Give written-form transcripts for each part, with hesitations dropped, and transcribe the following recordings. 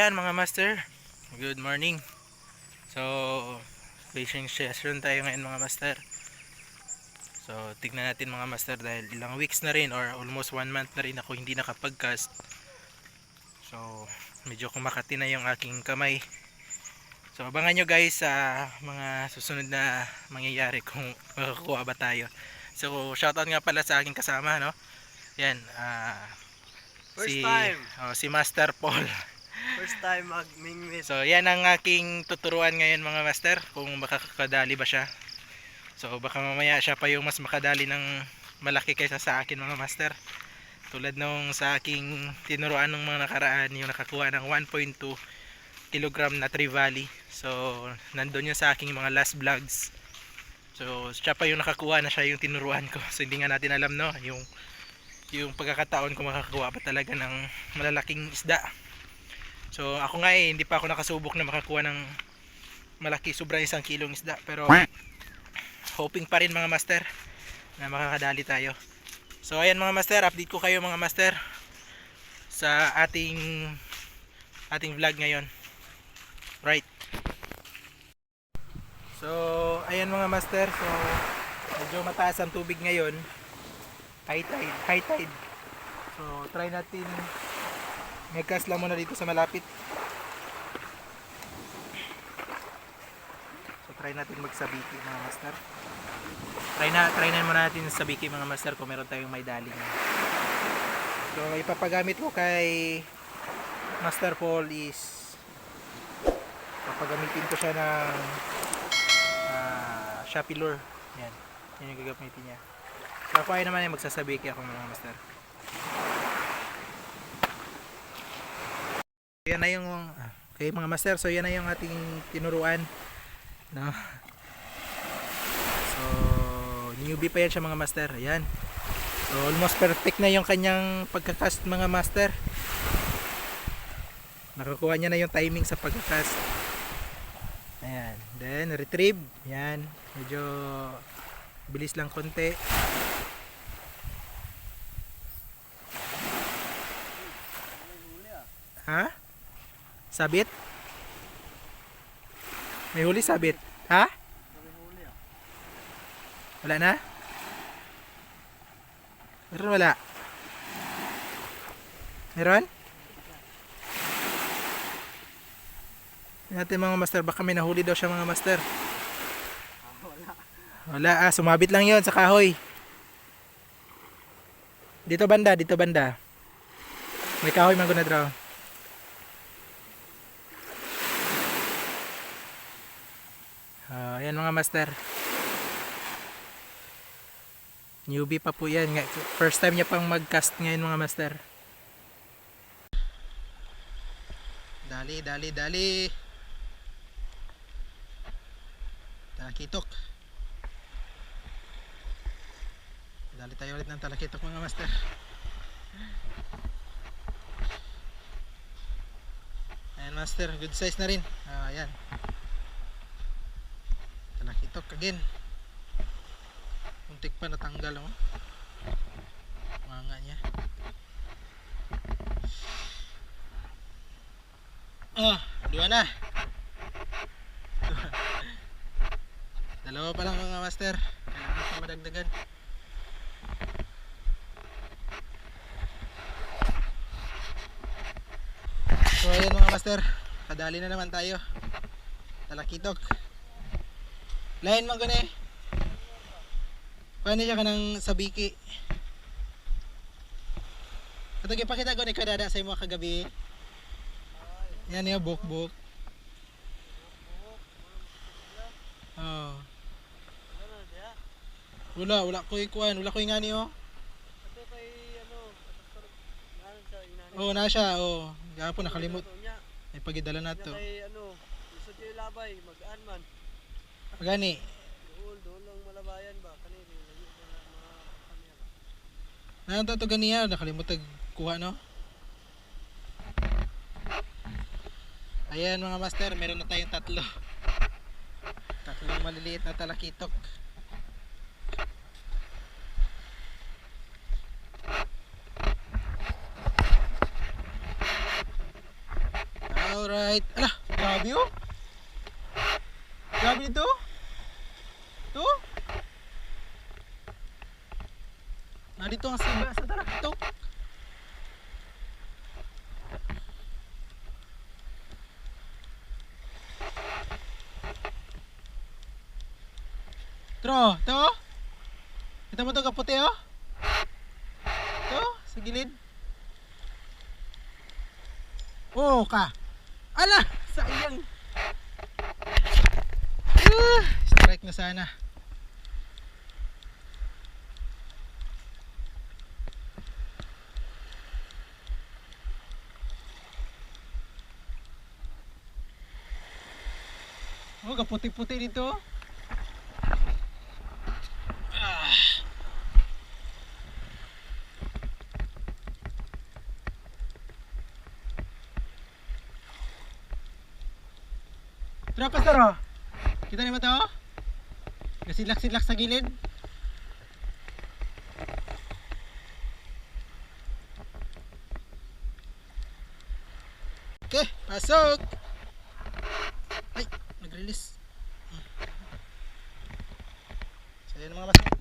ayan mga master, good morning. So fishing session tayo ngayon mga master. So tignan natin mga master, dahil ilang weeks na rin or almost 1 month na rin ako hindi nakapag-cast. So medyo kumakati na yung aking kamay. So abangan nyo guys sa mga susunod na mangyayari kung makakuha ba tayo. So shoutout nga pala sa aking kasama, no? Yan, First time. si Master Paul. First time magmingwit. So yan ang aking tuturuan ngayon mga master, kung makakadali ba siya. So baka mamaya siya pa yung mas makadali ng malaki kaysa sa akin mga master. Tulad nung sa aking tinuruan ng mga nakaraan, yung nakakuha ng 1.2 kilogram na trevally. So nandun yun sa aking mga last vlogs. So siya pa yung nakakuha na, siya yung tinuruan ko. So hindi nga natin alam, no, yung pagkakataon kung makakakuha pa talaga ng malalaking isda. So ako nga hindi pa ako nakasubok na makakuha ng malaki, sobrang 1 kilong isda, pero hoping pa rin mga master na makakadali tayo. So ayan mga master, update ko kayo mga master sa ating vlog ngayon. Right. So ayan mga master, so medyo mataas ang tubig ngayon. High tide. So try natin mag-cast lang muna dito sa malapit. So try natin magsabiki mga master. Try na muna natin sabiki mga master kung meron tayong may daling. So ipapagamit ko kay Master Paul is papagamitin ko siya ng Shopee lure. Yan yung gagamitin niya. So ako ay naman ay magsasabiki ako mga master. Yan na yung okay mga master, so yan na yung ating tinuruan, no? So newbie pa yan siya mga master. Ayan, so almost perfect na yung kanyang pagkakast mga master. Nakakuha niya na yung timing sa pagkakast. Ayan, then retrieve. Yan, medyo bilis lang konti. Ha? Sabit? May huli sabit? Ha? Wala na? Meron wala? Meron? Natin mga master, baka may nahuli daw siya mga master. Wala, sumabit lang yon sa kahoy. Dito banda. May kahoy man na draw. Ayan mga master, newbie pa po yan, first time niya pang mag-cast ngayon mga master. Dali talakitok, dali tayo ulit ng talakitok mga master. Ayan master, good size na rin. Ayan, talakitok again. Muntik pa natanggal, oh. Manga niya. Dua na. Dalawa pa lang mga master. Kailangan pa madagdagan. So ayan mga master, kadali na naman tayo. Talakitok. Lain man gani. Paano siya ka ng sabiki? Katong ipakita ko ni kadada sa imo kagabi. Yan niya buk. Oh. Wala ko ikuan, wala ko ingani oh. Ato kay Oh, na siya, oh. Gapon nakalimot. Ay pagidala nato. Kay gusto niyo labay, mag-an man. Gani. Doon lang malabayan ba kanini layo na mga kamera. Nanta to ganiya, nakalimot kuha no. Ayan mga master, meron na tayong tatlong maliliit na talakitok. Grabe nito. Ito. Nandito ang siba sa taraktok. Tro, ito. Kita mo ito kaputi oh. Ito, sa gilid. Oh, ka. Ala, sayang. Strike na sana. Oh, kaputi-puti dito. Tara, pastor oh. Kita niyo ba ito? Nasidlak-sidlak sa gilid. Okay, pasok. Ay, nag-release. So yan mga pasok.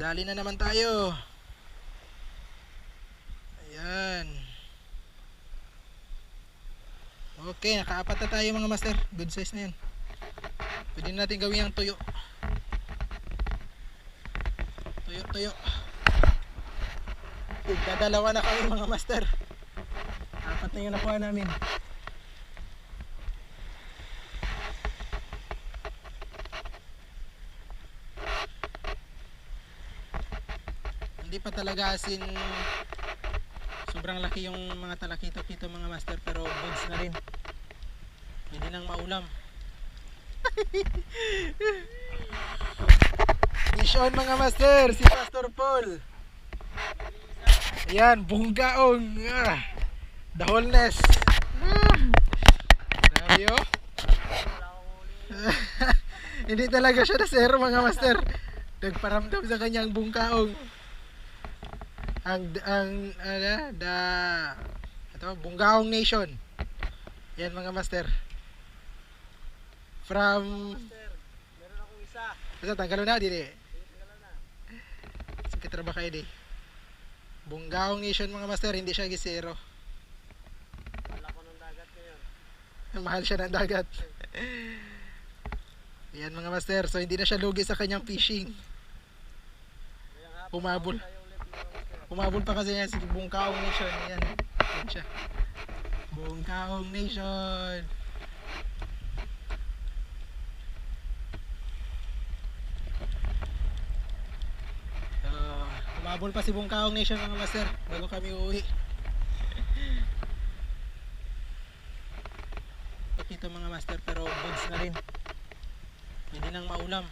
Dali na naman tayo. Ayan. Okay, nakaapat na tayo mga master. Good size na yan. Pwede natin gawin yung tuyo. Tuyo. Dadalawa na kami mga master. Apat na yung nakuha namin. Hindi pa talaga asin sobrang laki yung mga talakitok dito mga master, pero buds na rin. Pwede nang maulam. Mission mga master, si Pastor Paul. Ayan, bunggaong. The wholeness. Grabe oh. Hindi talaga siya nasero mga master. Nagparamdam sa kanyang bungkaong. Ito, Bunggaong Nation. Yan mga master. From Master, meron akong isa. basta tanggalon na dili. Sakit ra ba kayo di? Bunggaong Nation mga master, hindi siya gisero. Wala ko ng dagat ngayon. Mahal siya ng dagat. Yan mga master, so hindi na siya lugi sa kanyang fishing. Ngayong hapon, Humabol. tayo ulit mga master. Humabol pa kasi yan si Bungkaong Nation. Yan. Yan siya. Bungkaong Nation. Humabol pa si Bungkaong Nation mga master bago kami uuwi. Pakito mga master, pero buds na rin. Pwede nang maulam.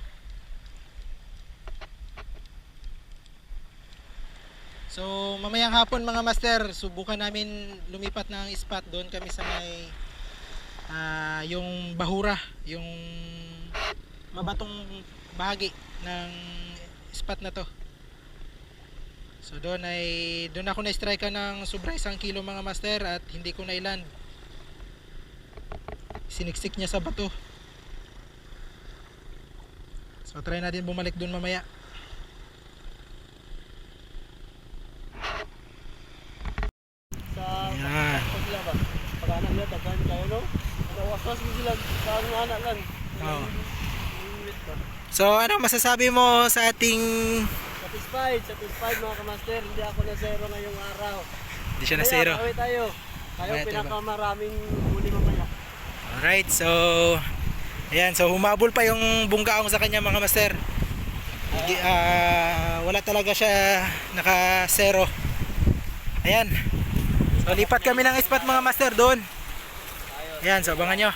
So mamayang hapon mga master, subukan namin lumipat ng spot. Doon kami sa may yung bahura, yung mabatong bahagi ng spot na to. So doon ako na-strike ng sobra 1 kilo mga master at hindi ko na-land. Siniksik niya sa bato. So try natin bumalik doon mamaya. Sa Yan. sila ba? Pag-anak niya, daghan kayo no? Nawawas mo sila sa ano anak lang. Oo. Limit ba? So ano masasabi mo sa ating Satisfied mga kamaster. Hindi ako na zero ngayong araw. hindi siya na zero? Kaya, tayo. Tayo Mamaya tayo ba? pinakamaraming huli mamaya. Alright, so ayan, so humabol pa yung bungkaong sa kanya mga master. Hindi, wala talaga siya naka-zero. Ayan. So lipat kami ng spot mga master doon. Ayan, so abangan nyo.